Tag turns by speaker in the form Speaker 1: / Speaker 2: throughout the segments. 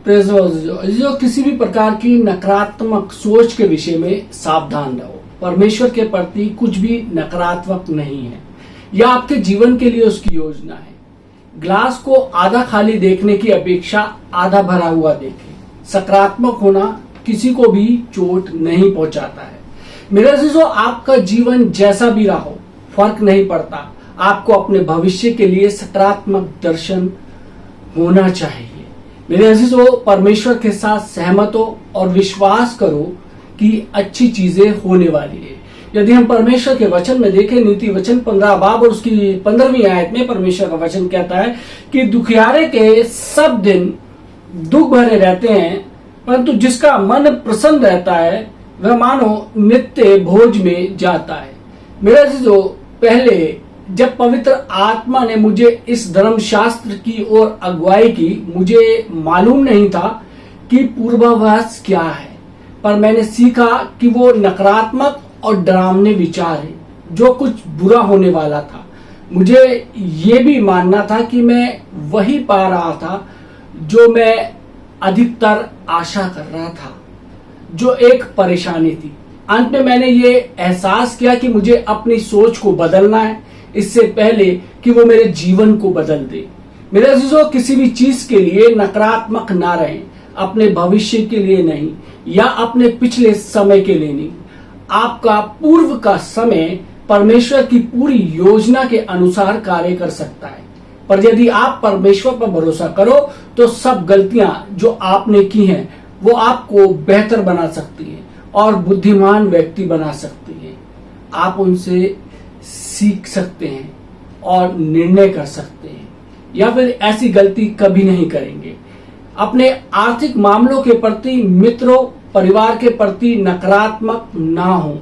Speaker 1: जो किसी भी प्रकार की नकारात्मक सोच के विषय में सावधान रहो। परमेश्वर के प्रति कुछ भी नकारात्मक नहीं है। यह आपके जीवन के लिए उसकी योजना है। ग्लास को आधा खाली देखने की अपेक्षा आधा भरा हुआ देखें। सकारात्मक होना किसी को भी चोट नहीं पहुंचाता है। मेरे अजीजों, आपका जीवन जैसा भी रहा हो फर्क नहीं पड़ता। आपको अपने भविष्य के लिए सकारात्मक दर्शन होना चाहिए। मेरे अजीजों, परमेश्वर के साथ सहमत हो और विश्वास करो कि अच्छी चीजें होने वाली है। यदि हम परमेश्वर के वचन में देखें, नीति वचन 15 बाब और उसकी 15वीं आयत में परमेश्वर का वचन कहता है कि दुखियारे के सब दिन दुख भरे रहते हैं, परंतु जिसका मन प्रसन्न रहता है वह मानो नित्य भोज में जाता है। मेरे अजीजों, पहले जब पवित्र आत्मा ने मुझे इस धर्मशास्त्र की ओर अगुवाई की, मुझे मालूम नहीं था कि पूर्वाभास क्या है, पर मैंने सीखा कि वो नकारात्मक और डरावने विचार है, जो कुछ बुरा होने वाला था। मुझे ये भी मानना था कि मैं वही पा रहा था जो मैं अधिकतर आशा कर रहा था, जो एक परेशानी थी। अंत में मैंने ये एहसास किया कि मुझे अपनी सोच को बदलना है, इससे पहले कि वो मेरे जीवन को बदल दे। मेरे अजीजों, किसी भी चीज के लिए नकारात्मक ना रहें, अपने भविष्य के लिए नहीं या अपने पिछले समय के लिए नहीं। आपका पूर्व का समय परमेश्वर की पूरी योजना के अनुसार कार्य कर सकता है, पर यदि आप परमेश्वर पर भरोसा करो तो सब गलतियां जो आपने की हैं वो आपको बेहतर बना सकती है और बुद्धिमान व्यक्ति बना सकती है। आप उनसे सीख सकते हैं और निर्णय कर सकते हैं, या फिर ऐसी गलती कभी नहीं करेंगे। अपने आर्थिक मामलों के प्रति, मित्रों, परिवार के प्रति नकारात्मक ना हो।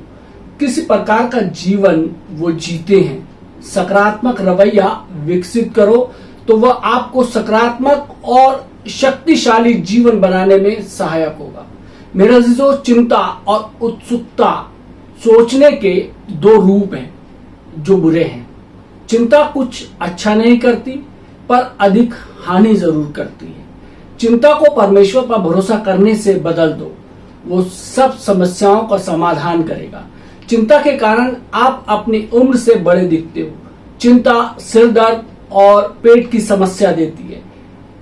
Speaker 1: किसी प्रकार का जीवन वो जीते हैं, सकारात्मक रवैया विकसित करो तो वह आपको सकारात्मक और शक्तिशाली जीवन बनाने में सहायक होगा। मेरे अजीजों, चिंता और उत्सुकता सोचने के दो रूप हैं जो बुरे हैं। चिंता कुछ अच्छा नहीं करती, पर अधिक हानि जरूर करती है। चिंता को परमेश्वर पर भरोसा करने से बदल दो, वो सब समस्याओं का समाधान करेगा। चिंता के कारण आप अपनी उम्र से बड़े दिखते हो। चिंता सिर दर्द और पेट की समस्या देती है।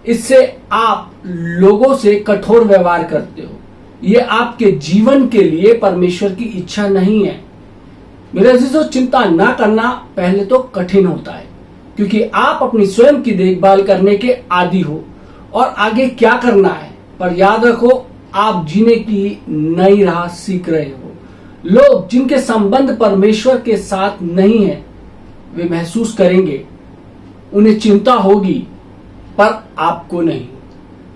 Speaker 1: इससे आप लोगों से कठोर व्यवहार करते हो। ये आपके जीवन के लिए परमेश्वर की इच्छा नहीं है। मेरे अजीजों, चिंता ना करना पहले तो कठिन होता है, क्योंकि आप अपनी स्वयं की देखभाल करने के आदी हो और आगे क्या करना है, पर याद रखो आप जीने की नई राह सीख रहे हो। लोग जिनके संबंध परमेश्वर के साथ नहीं है वे महसूस करेंगे, उन्हें चिंता होगी, पर आपको नहीं।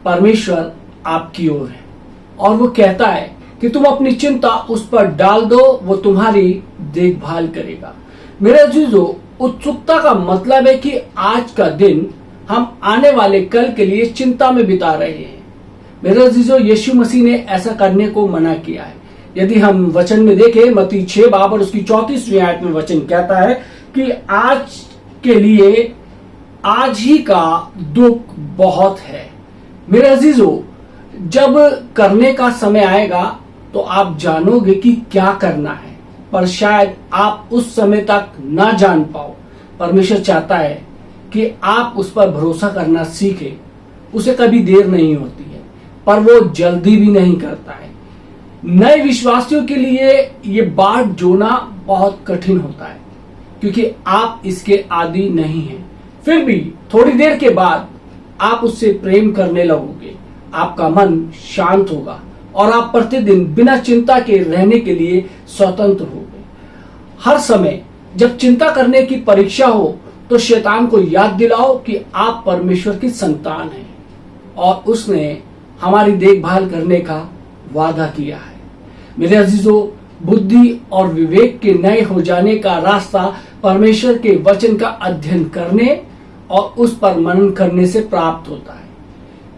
Speaker 1: परमेश्वर आपकी ओर है और वो कहता है कि तुम अपनी चिंता उस पर डाल दो, वो तुम्हारी देखभाल करेगा। मेरे अजीजों, उत्सुकता का मतलब है कि आज का दिन हम आने वाले कल के लिए चिंता में बिता रहे हैं। मेरे अजीजों, यीशु मसीह ने ऐसा करने को मना किया है। यदि हम वचन में देखें, मत्ती 6 बाब और उसकी 34वीं आयत में वचन कहता है कि आज के लिए आज ही का दुख बहुत है। मेरे अजीजों, जब करने का समय आएगा तो आप जानोगे कि क्या करना है, पर शायद आप उस समय तक ना जान पाओ। परमेश्वर चाहता है कि आप उस पर भरोसा करना सीखें। उसे कभी देर नहीं होती है, पर वो जल्दी भी नहीं करता है। नए विश्वासियों के लिए ये बाट जोना बहुत कठिन होता है, क्योंकि आप इसके आदी नहीं हैं। फिर भी थोड़ी देर के बाद आप उससे प्रेम करने लगोगे, आपका मन शांत होगा और आप प्रतिदिन बिना चिंता के रहने के लिए स्वतंत्र होगे। हर समय जब चिंता करने की परीक्षा हो तो शैतान को याद दिलाओ कि आप परमेश्वर की संतान हैं और उसने हमारी देखभाल करने का वादा किया है। मेरे अजीजों, बुद्धि और विवेक के नए हो जाने का रास्ता परमेश्वर के वचन का अध्ययन करने और उस पर मनन करने से प्राप्त होता है।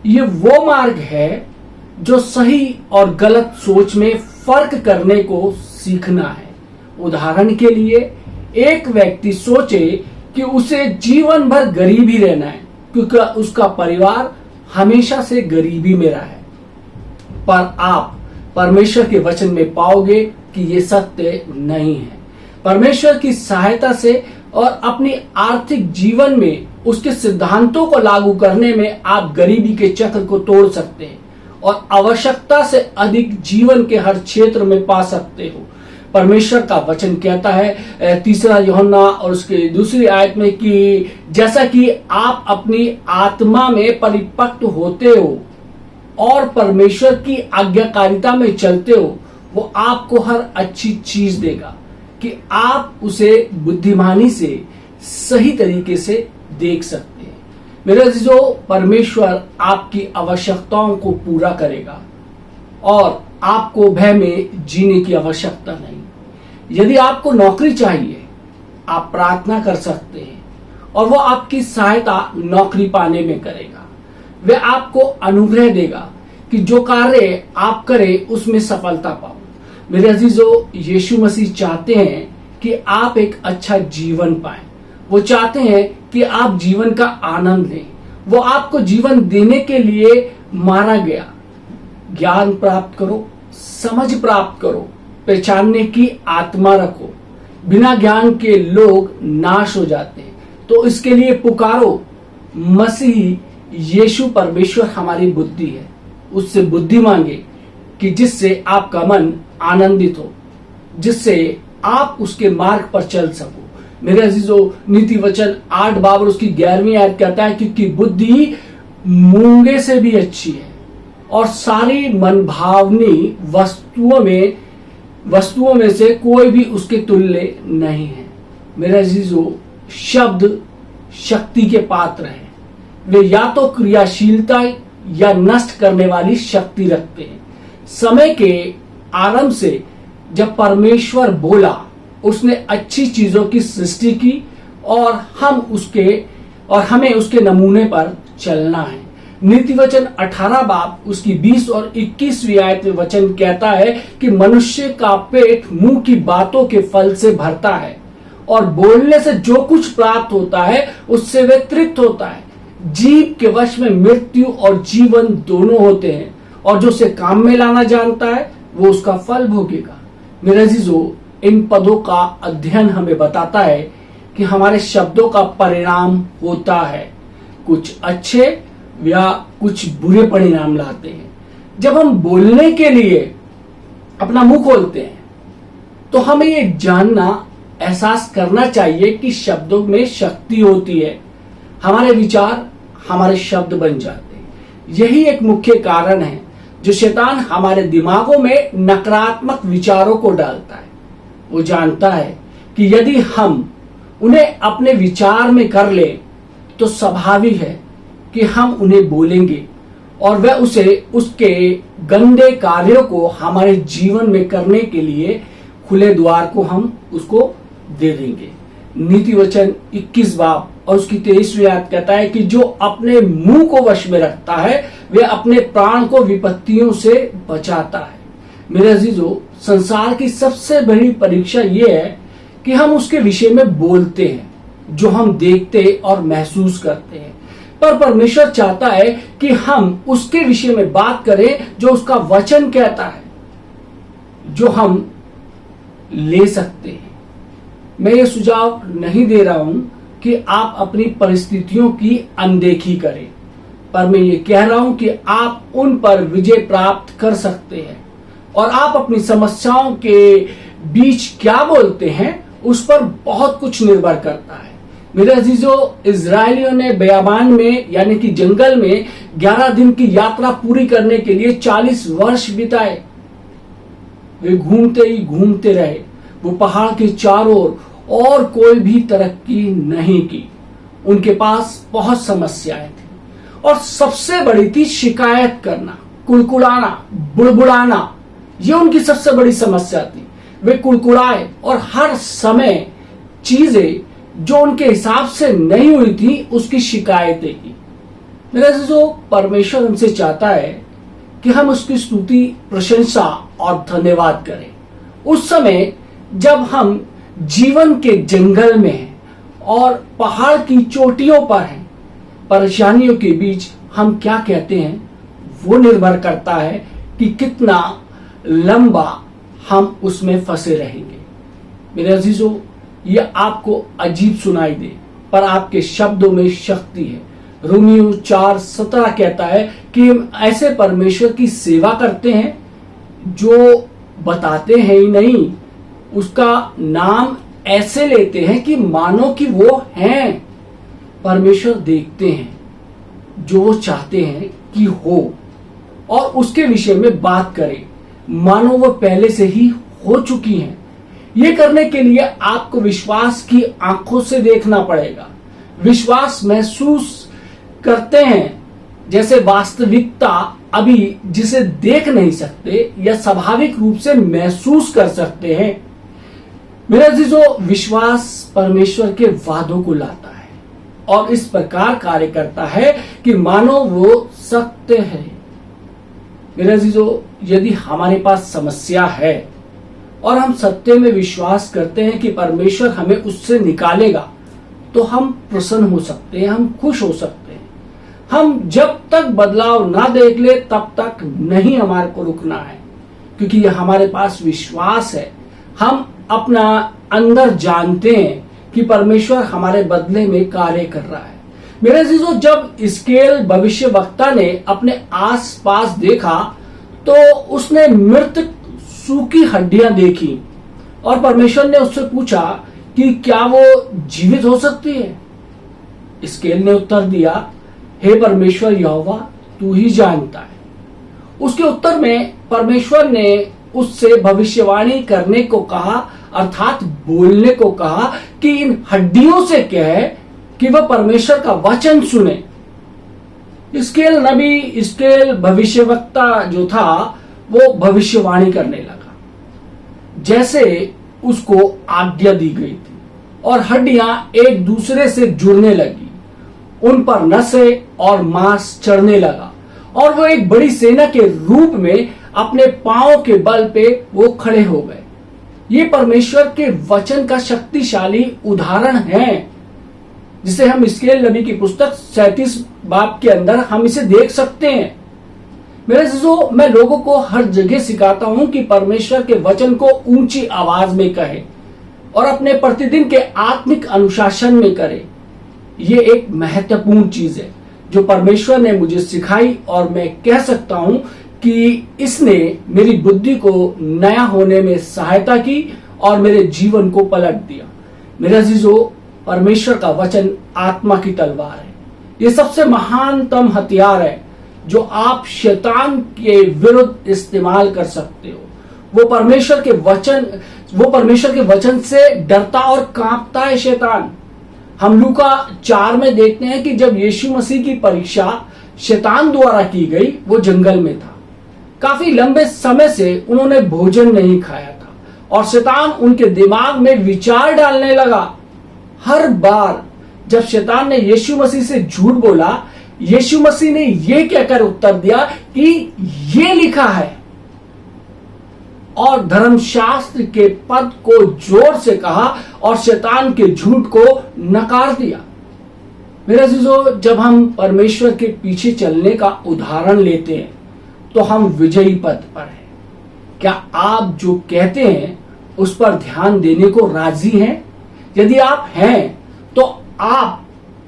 Speaker 1: ये वो मार्ग है जो सही और गलत सोच में फर्क करने को सीखना है। उदाहरण के लिए, एक व्यक्ति सोचे कि उसे जीवन भर गरीब ही रहना है क्योंकि उसका परिवार हमेशा से गरीबी में रहा है, पर आप परमेश्वर के वचन में पाओगे कि ये सत्य नहीं है। परमेश्वर की सहायता से और अपनी आर्थिक जीवन में उसके सिद्धांतों को लागू करने में आप गरीबी के चक्र को तोड़ सकते हैं और आवश्यकता से अधिक जीवन के हर क्षेत्र में पा सकते हो। परमेश्वर का वचन कहता है 3 यूहन्ना और उसके दूसरी आयत में कि जैसा कि आप अपनी आत्मा में परिपक्व होते हो और परमेश्वर की आज्ञाकारिता में चलते हो, वो आपको हर अच्छी चीज देगा कि आप उसे बुद्धिमानी से सही तरीके से देख सकते हैं। मेरे अजीजों, परमेश्वर आपकी आवश्यकताओं को पूरा करेगा और आपको भय में जीने की आवश्यकता नहीं। यदि आपको नौकरी चाहिए, आप प्रार्थना कर सकते हैं और वो आपकी सहायता नौकरी पाने में करेगा। वह आपको अनुग्रह देगा कि जो कार्य आप करें उसमें सफलता पाओ। मेरे अजीजों, यीशु मसीह चाहते हैं कि आप एक अच्छा जीवन पाएं। वो चाहते हैं कि आप जीवन का आनंद लें। वो आपको जीवन देने के लिए मारा गया। ज्ञान प्राप्त करो, समझ प्राप्त करो, पहचानने की आत्मा रखो। बिना ज्ञान के लोग नाश हो जाते हैं, तो इसके लिए पुकारो। मसीह यीशु परमेश्वर हमारी बुद्धि है, उससे बुद्धि मांगे कि जिससे आपका मन आनंदित हो, जिससे आप उसके मार्ग पर चल सको। मेरे अजीजों, नीति वचन 8 बाब उसकी 11वीं आयत कहता है क्योंकि बुद्धि मूंगे से भी अच्छी है और सारी मनभावनी वस्तुओं में से कोई भी उसके तुल्य नहीं है। मेरे अजीजों, शब्द शक्ति के पात्र हैं। वे या तो क्रियाशीलता या नष्ट करने वाली शक्ति रखते हैं। समय के आरंभ से जब परमेश्वर बोला, उसने अच्छी चीजों की सृष्टि की और हमें उसके नमूने पर चलना है। नीति वचन 18 बाब उसकी 20 और 21वीं आयत में वचन कहता है कि मनुष्य का पेट मुंह की बातों के फल से भरता है और बोलने से जो कुछ प्राप्त होता है उससे वे तृप्त होता है। जीव के वश में मृत्यु और जीवन दोनों होते हैं और जो उसे काम में लाना जानता है वो उसका फल भोगेगा। मेरे अजीजों, इन पदों का अध्ययन हमें बताता है कि हमारे शब्दों का परिणाम होता है, कुछ अच्छे या कुछ बुरे परिणाम लाते हैं। जब हम बोलने के लिए अपना मुंह खोलते हैं तो हमें ये जानना, एहसास करना चाहिए कि शब्दों में शक्ति होती है। हमारे विचार हमारे शब्द बन जाते हैं। यही एक मुख्य कारण है जो शैतान हमारे दिमागों में नकारात्मक विचारों को डालता है। वो जानता है कि यदि हम उन्हें अपने विचार में कर ले तो स्वाभाविक है कि हम उन्हें बोलेंगे और वह उसके गंदे कार्यों को हमारे जीवन में करने के लिए खुले द्वार को हम उसको दे देंगे। नीति वचन 21 बाब और उसकी 23वीं आयत कहता है कि जो अपने मुंह को वश में रखता है वह अपने प्राण को विपत्तियों से बचाता है। मेरे अजीजों, संसार की सबसे बड़ी परीक्षा यह है कि हम उसके विषय में बोलते हैं जो हम देखते और महसूस करते हैं, पर परमेश्वर चाहता है कि हम उसके विषय में बात करें जो उसका वचन कहता है, जो हम ले सकते हैं। मैं ये सुझाव नहीं दे रहा हूं कि आप अपनी परिस्थितियों की अनदेखी करें, पर मैं ये कह रहा हूं कि आप उन पर विजय प्राप्त कर सकते हैं और आप अपनी समस्याओं के बीच क्या बोलते हैं उस पर बहुत कुछ निर्भर करता है। मेरे अजीजों, इजरायलियों ने बयाबान में यानी कि जंगल में 11 दिन की यात्रा पूरी करने के लिए 40 वर्ष बिताए। वे घूमते ही घूमते रहे। वो पहाड़ के चारों ओर और कोई भी तरक्की नहीं की। उनके पास बहुत समस्याएं थी और सबसे बड़ी थी शिकायत करना, कुड़कुड़ाना, बुड़बुड़ाना। ये उनकी सबसे बड़ी समस्या थी। वे कुड़कुड़ाए और हर समय चीजें जो उनके हिसाब से नहीं हुई थी उसकी शिकायतें की। मेरे अजीजों, परमेश्वर हमसे चाहता है कि हम उसकी स्तुति, प्रशंसा और धन्यवाद करें। उस समय जब हम जीवन के जंगल में हैं और पहाड़ की चोटियों पर हैं, परेशानियों के बीच हम क्या कहते हैं वो निर्भर करता है कि कितना लंबा हम उसमें फंसे रहेंगे। मेरे अजीजों, ये आपको अजीब सुनाई दे पर आपके शब्दों में शक्ति है। रोमियो 4:17 कहता है कि हम ऐसे परमेश्वर की सेवा करते हैं जो बताते हैं ही नहीं, उसका नाम ऐसे लेते हैं कि मानो कि वो हैं। परमेश्वर देखते हैं जो वो चाहते हैं कि हो और उसके विषय में बात करें मानो वो पहले से ही हो चुकी हैं। ये करने के लिए आपको विश्वास की आंखों से देखना पड़ेगा। विश्वास महसूस करते हैं जैसे वास्तविकता अभी जिसे देख नहीं सकते या स्वाभाविक रूप से महसूस कर सकते हैं। मेरे अजीजों, विश्वास परमेश्वर के वादों को लाता है और इस प्रकार कार्य करता है कि मानो वो सत्य है। मेरे अजीजों, यदि हमारे पास समस्या है और हम सत्य में विश्वास करते हैं कि परमेश्वर हमें उससे निकालेगा, तो हम प्रसन्न हो सकते हैं, हम खुश हो सकते हैं। हम जब तक बदलाव ना देख ले तब तक नहीं हमारे को रुकना है, क्योंकि ये हमारे पास विश्वास है। हम अपना अंदर जानते हैं कि परमेश्वर हमारे बदले में कार्य कर रहा है। मेरे अजीजों, जब हिजकिय्याह भविष्यवक्ता ने अपने आसपास देखा तो उसने मृत सूखी हड्डियां देखी और परमेश्वर ने उससे पूछा कि क्या वो जीवित हो सकती है। हिजकिय्याह ने उत्तर दिया, हे परमेश्वर यहोवा, तू ही जानता है। उसके उत्तर में परमेश्वर ने उससे भविष्यवाणी करने को कहा, अर्थात बोलने को कहा कि इन हड्डियों से कह कि वह परमेश्वर का वचन सुने। हिजकिय्याह नबी, हिजकिय्याह भविष्यवक्ता जो था वो भविष्यवाणी करने लगा जैसे उसको आज्ञा दी गई थी और हड्डियां एक दूसरे से जुड़ने लगी, उन पर नसें और मांस चढ़ने लगा और वो एक बड़ी सेना के रूप में अपने पांव के बल पे वो खड़े हो गए। ये परमेश्वर के वचन का शक्तिशाली उदाहरण है जिसे हम हिजकिय्याह नबी की पुस्तक 37 बाब के अंदर हम इसे देख सकते हैं। मेरे अजीजों, मैं लोगों को हर जगह सिखाता हूं कि परमेश्वर के वचन को ऊंची आवाज में कहे और अपने प्रतिदिन के आत्मिक अनुशासन में करे। ये एक महत्वपूर्ण चीज है जो परमेश्वर ने मुझे सिखाई और मैं कह सकता हूं कि इसने मेरी बुद्धि को नया होने में सहायता की और मेरे जीवन को पलट दिया। मेरे अजीजों, परमेश्वर का वचन आत्मा की तलवार है। ये सबसे महानतम हथियार है जो आप शैतान के विरुद्ध इस्तेमाल कर सकते हो। वो परमेश्वर के वचन से डरता और कांपता है शैतान। हम लूका 4 में देखते हैं कि जब यीशु मसीह की परीक्षा शैतान द्वारा की गई, वो जंगल में था। काफी लंबे समय से उन्होंने भोजन नहीं खाया था और शैतान उनके दिमाग में विचार डालने लगा। हर बार जब शैतान ने यीशु मसीह से झूठ बोला, यीशु मसीह ने यह कहकर उत्तर दिया कि ये लिखा है और धर्मशास्त्र के पद को जोर से कहा और शैतान के झूठ को नकार दिया। मेरे अजीजों, जब हम परमेश्वर के पीछे चलने का उदाहरण लेते हैं तो हम विजयी पद पर हैं। क्या आप जो कहते हैं उस पर ध्यान देने को राजी हैं? यदि आप हैं तो आप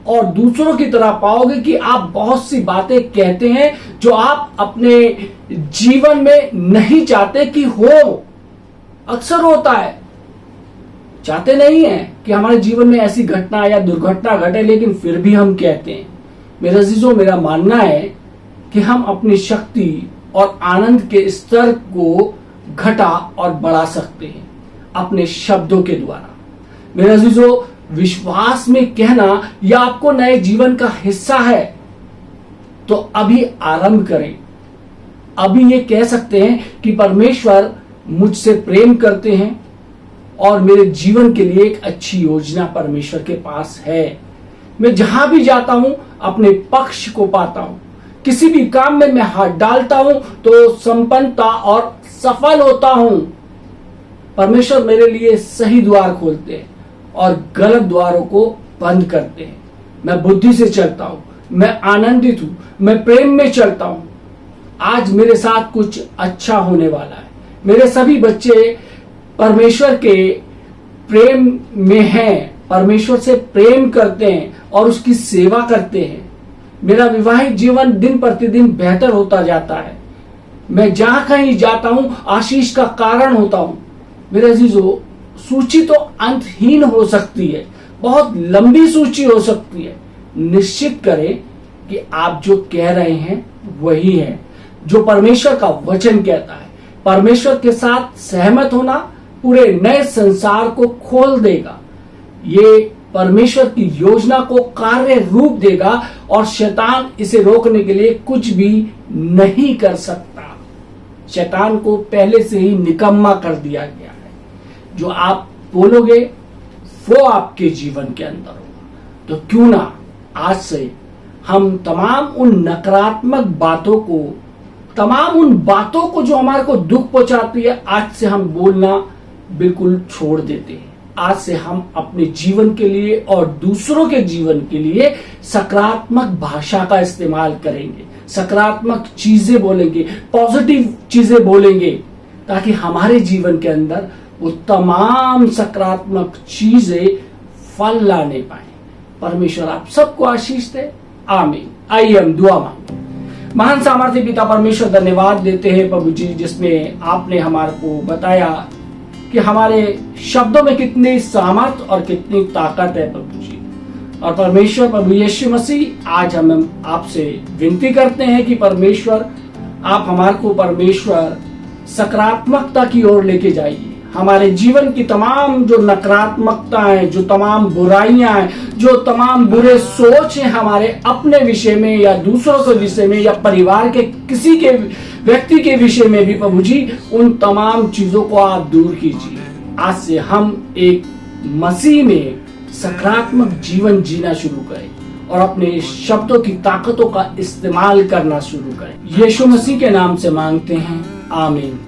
Speaker 1: और दूसरों की तरह पाओगे कि आप बहुत सी बातें कहते हैं जो आप अपने जीवन में नहीं चाहते कि हो। अक्सर होता है, चाहते नहीं है कि हमारे जीवन में ऐसी घटना या दुर्घटना घटे, लेकिन फिर भी हम कहते हैं। मेरे अजीजों, मेरा मानना है कि हम अपनी शक्ति और आनंद के स्तर को घटा और बढ़ा सकते हैं अपने शब्दों के द्वारा। मेरे अजीजों, विश्वास में कहना यह आपको नए जीवन का हिस्सा है, तो अभी आरंभ करें। अभी ये कह सकते हैं कि परमेश्वर मुझसे प्रेम करते हैं और मेरे जीवन के लिए एक अच्छी योजना परमेश्वर के पास है। मैं जहां भी जाता हूं अपने पक्ष को पाता हूं। किसी भी काम में मैं हाथ डालता हूं तो संपन्नता और सफल होता हूं। परमेश्वर मेरे लिए सही द्वार खोलते हैं और गलत द्वारों को बंद करते हैं। मैं बुद्धि से चलता हूं, मैं आनंदित हूं, मैं प्रेम में चलता हूं। आज मेरे साथ कुछ अच्छा होने वाला है। मेरे सभी बच्चे परमेश्वर के प्रेम में हैं, परमेश्वर से प्रेम करते हैं और उसकी सेवा करते हैं। मेरा विवाहित जीवन दिन प्रतिदिन बेहतर होता जाता है। मैं जहां कहीं जाता हूं आशीष का कारण होता हूं। मेरे अजीजों, सूची तो अंतहीन हो सकती है, बहुत लंबी सूची हो सकती है। निश्चित करें कि आप जो कह रहे हैं वही है जो परमेश्वर का वचन कहता है। परमेश्वर के साथ सहमत होना पूरे नए संसार को खोल देगा। ये परमेश्वर की योजना को कार्य रूप देगा और शैतान इसे रोकने के लिए कुछ भी नहीं कर सकता। शैतान को पहले से ही निकम्मा कर दिया गया है। जो आप बोलोगे वो आपके जीवन के अंदर होगा। तो क्यों ना आज से हम तमाम उन नकारात्मक बातों को, तमाम उन बातों को जो हमारे को दुख पहुंचाती है, आज से हम बोलना बिल्कुल छोड़ देते हैं। आज से हम अपने जीवन के लिए और दूसरों के जीवन के लिए सकारात्मक भाषा का इस्तेमाल करेंगे, सकारात्मक चीजें बोलेंगे, पॉजिटिव चीजें बोलेंगे, ताकि हमारे जीवन के अंदर वो तमाम सकारात्मक चीजें फल लाने पाए। परमेश्वर आप सबको आशीष दे। आमीन। आइए हम दुआ मांगे। महान सामर्थ्य पिता परमेश्वर, धन्यवाद देते हैं प्रभु जी, जिसमें आपने हमारे को बताया कि हमारे शब्दों में कितनी सामर्थ और कितनी ताकत है प्रभु जी। और परमेश्वर प्रभु यीशु मसीह, आज हम आपसे विनती करते हैं कि परमेश्वर आप हमारे को परमेश्वर सकारात्मकता की ओर लेके जाइए। हमारे जीवन की तमाम जो नकारात्मकता है, जो तमाम बुराइयां हैं, जो तमाम बुरे सोच हैं हमारे अपने विषय में या दूसरों के विषय में या परिवार के किसी के व्यक्ति के विषय में भी प्रभु जी, उन तमाम चीजों को आप दूर कीजिए। आज से हम एक मसीह में सकारात्मक जीवन जीना शुरू करें और अपने शब्दों की ताकतों का इस्तेमाल करना शुरू करें। यीशु मसीह के नाम से मांगते हैं, आमीन।